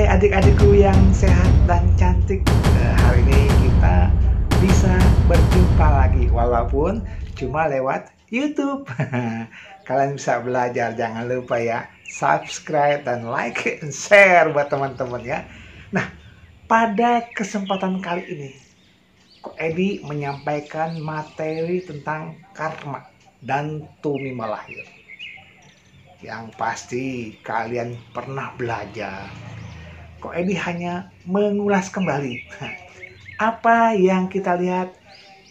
Hai adik-adikku yang sehat dan cantik. Hari ini kita bisa berjumpa lagi walaupun cuma lewat YouTube. Kalian bisa belajar, jangan lupa ya subscribe dan like and share buat teman-teman ya. Nah, pada kesempatan kali ini Ko Edi menyampaikan materi tentang karma dan tumima lahir. Yang pasti kalian pernah belajar. Ko Edi hanya mengulas kembali apa yang kita lihat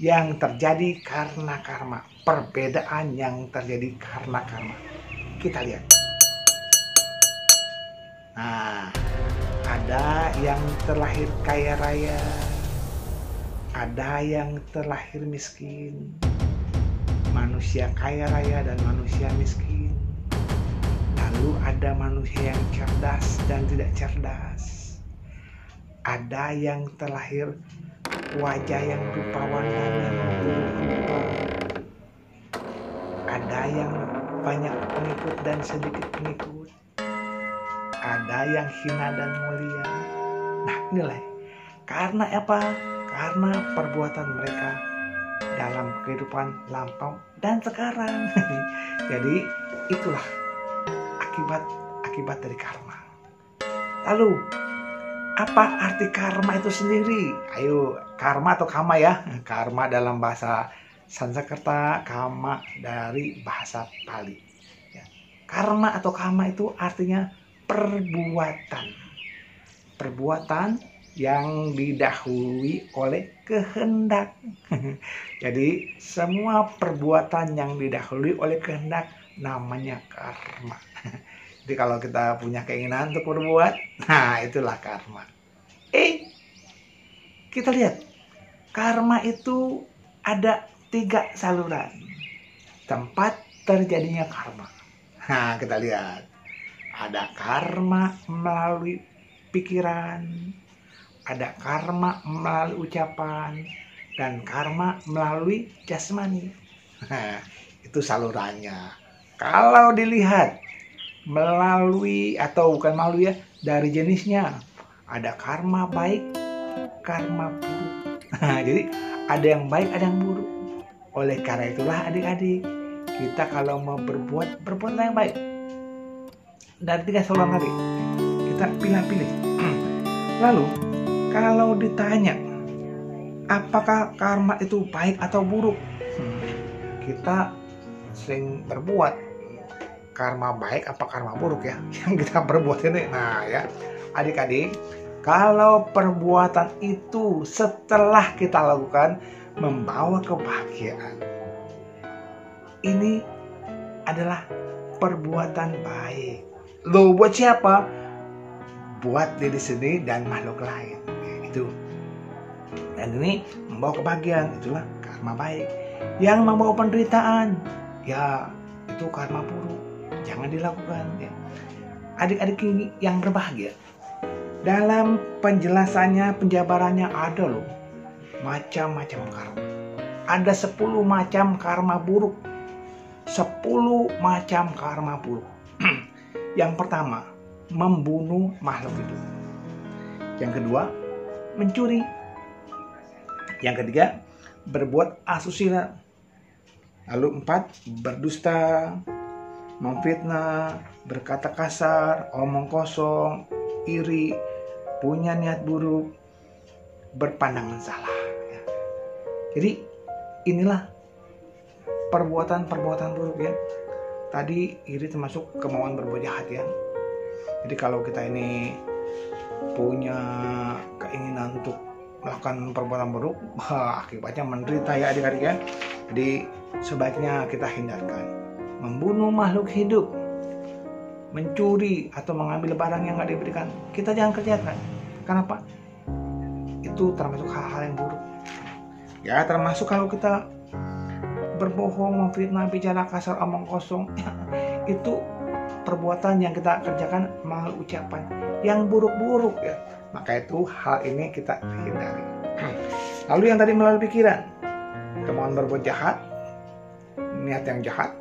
yang terjadi karena karma, perbedaan yang terjadi karena karma. Kita lihat. Nah, ada yang terlahir kaya raya, ada yang terlahir miskin, manusia kaya raya dan manusia miskin. Lalu ada manusia yang cerdas dan tidak cerdas. Ada yang terlahir wajah yang rupawan dan yang buruk rupa. Ada yang banyak pengikut dan sedikit pengikut. Ada yang hina dan mulia. Nah, inilah. Karena apa? Karena perbuatan mereka dalam kehidupan lampau dan sekarang. Jadi itulah akibat dari karma. Lalu apa arti karma itu sendiri? Ayo, karma atau kama ya? Karma dalam bahasa Sanskerta, kama dari bahasa Pali. Ya. Karma atau kama itu artinya perbuatan. Perbuatan yang didahului oleh kehendak. Jadi semua perbuatan yang didahului oleh kehendak namanya karma. Jadi kalau kita punya keinginan untuk berbuat, nah itulah karma. Kita lihat, karma itu ada 3 saluran tempat terjadinya karma. Nah, kita lihat. Ada karma melalui pikiran, ada karma melalui ucapan, dan karma melalui jasmani. Nah, itu salurannya. Kalau dilihat melalui atau bukan melalui ya, dari jenisnya ada karma baik, karma buruk. Nah, jadi ada yang baik, ada yang buruk. Oleh karena itulah adik-adik, kita kalau mau berbuatlah yang baik. Dari 3 saluran tadi kita pilih-pilih. Lalu kalau ditanya apakah karma itu baik atau buruk, kita sering berbuat karma baik apa karma buruk ya yang kita perbuat ini. Nah ya adik-adik, kalau perbuatan itu setelah kita lakukan membawa kebahagiaan, ini adalah perbuatan baik. Loh, buat siapa? Buat diri sendiri dan makhluk lain. Itu. Dan ini membawa kebahagiaan, itulah karma baik. Yang membawa penderitaan, ya itu karma buruk. Jangan dilakukan ya. Adik-adik yang berbahagia, dalam penjelasannya, penjabarannya ada loh macam-macam karma. Ada 10 macam karma buruk. 10 macam karma buruk. Yang pertama, membunuh makhluk hidup. Yang kedua, mencuri. Yang ketiga, berbuat asusila. Lalu 4, berdusta, memfitnah, berkata kasar, omong kosong, iri, punya niat buruk, berpandangan salah. Ya. Jadi inilah perbuatan-perbuatan buruk ya. Tadi iri termasuk kemauan berbuat jahat ya. Jadi kalau kita ini punya keinginan untuk melakukan perbuatan buruk, akibatnya menderita ya adik-adik ya. Jadi sebaiknya kita hindarkan. Membunuh makhluk hidup, mencuri atau mengambil barang yang nggak diberikan, kita jangan kerjakan. Kenapa? Itu termasuk hal-hal yang buruk. Ya termasuk kalau kita berbohong, memfitnah, bicara kasar, omong kosong, itu perbuatan yang kita kerjakan melalui ucapan yang buruk-buruk ya. Maka itu hal ini kita hindari. Lalu yang tadi melalui pikiran, kemauan berbuat jahat, niat yang jahat,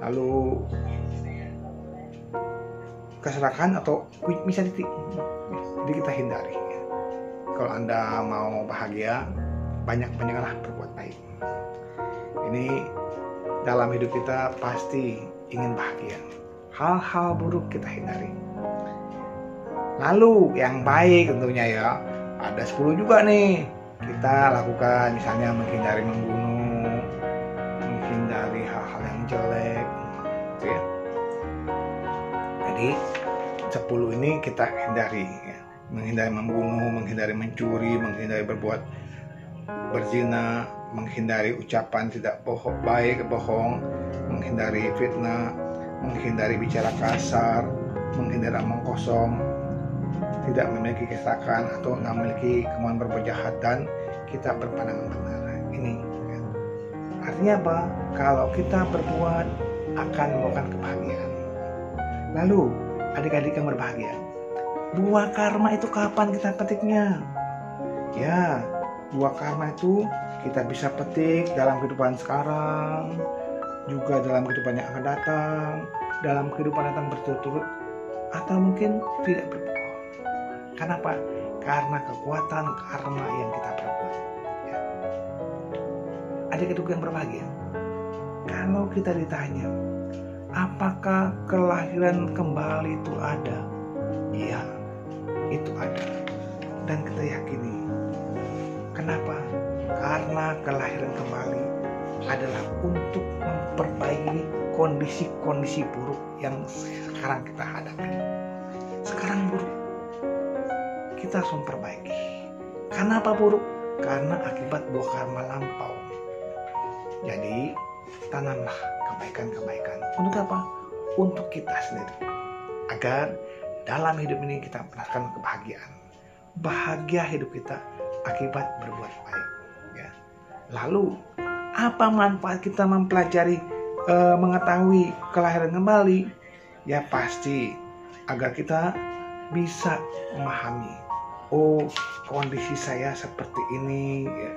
lalu keserakahan atau quick miss titik. Jadi kita hindari. Kalau Anda mau bahagia, banyak-banyaklah berbuat baik. Ini dalam hidup kita pasti ingin bahagia. Hal-hal buruk kita hindari. Lalu yang baik tentunya ya, ada 10 juga nih kita lakukan, misalnya menghindari membunuh, menghindari hal-hal yang jelek, gitu ya. Jadi 10 ini kita hindari ya. Menghindari membunuh, menghindari mencuri, menghindari berbuat berzina, menghindari ucapan tidak bohong, menghindari fitnah, menghindari bicara kasar, menghindari omong kosong, tidak memiliki keserakahan atau tidak memiliki kemauan berbuat jahat, dan kita berpandangan benar. Ini ya. Artinya apa? Kalau kita berbuat akan membawakan kebahagiaan. Lalu adik-adik yang berbahagia, buah karma itu kapan kita petiknya? Ya, buah karma itu kita bisa petik dalam kehidupan sekarang, juga dalam kehidupan yang akan datang, dalam kehidupan datang berturut-turut, atau mungkin tidak berbuah. Kenapa? Karena kekuatan karma yang kita perbuat. Ya. Adik-adik yang berbahagia, kalau kita ditanya, apakah kelahiran kembali itu ada? Iya, itu ada. Dan kita yakini. Kenapa? Karena kelahiran kembali adalah untuk memperbaiki kondisi-kondisi buruk yang sekarang kita hadapi. Sekarang buruk, kita harus memperbaiki. Kenapa buruk? Karena akibat buah karma lampau. Jadi tanamlah kebaikan-kebaikan. Untuk apa? Untuk kita sendiri, agar dalam hidup ini kita merasakan kebahagiaan. Bahagia hidup kita akibat berbuat baik ya. Lalu apa manfaat kita mempelajari mengetahui kelahiran kembali? Ya pasti agar kita bisa memahami, oh kondisi saya seperti ini ya.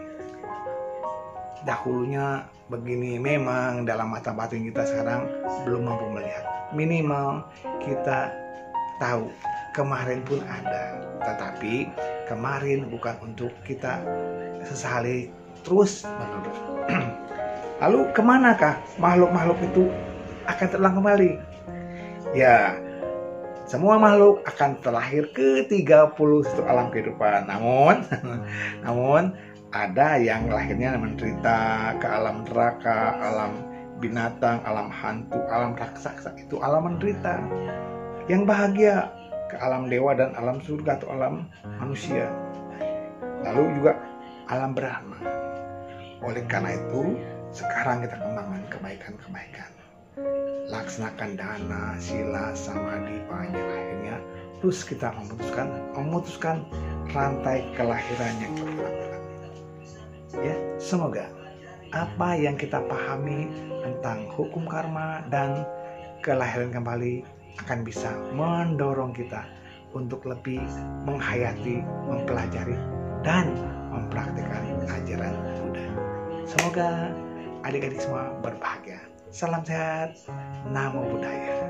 Dahulunya begini, memang dalam mata batin kita sekarang belum mampu melihat. Minimal kita tahu kemarin pun ada, tetapi kemarin bukan untuk kita sesali terus menerus. Lalu kemanakah makhluk-makhluk itu akan terulang kembali? Ya, semua makhluk akan terlahir ke 31 alam kehidupan. Namun ada yang lahirnya menderita ke alam neraka, alam binatang, alam hantu, alam raksasa, itu alam menderita. Yang bahagia ke alam dewa dan alam surga atau alam manusia. Lalu juga alam Brahma. Oleh karena itu, sekarang kita kembangkan kebaikan-kebaikan. Laksanakan dana, sila, samadhi, banyak akhirnya. Terus kita memutuskan rantai kelahiran yang berulang-ulang. Ya, semoga apa yang kita pahami tentang hukum karma dan kelahiran kembali akan bisa mendorong kita untuk lebih menghayati, mempelajari, dan mempraktikkan ajaran Buddha. Semoga adik-adik semua berbahagia. Salam sehat, Namo Buddhaya.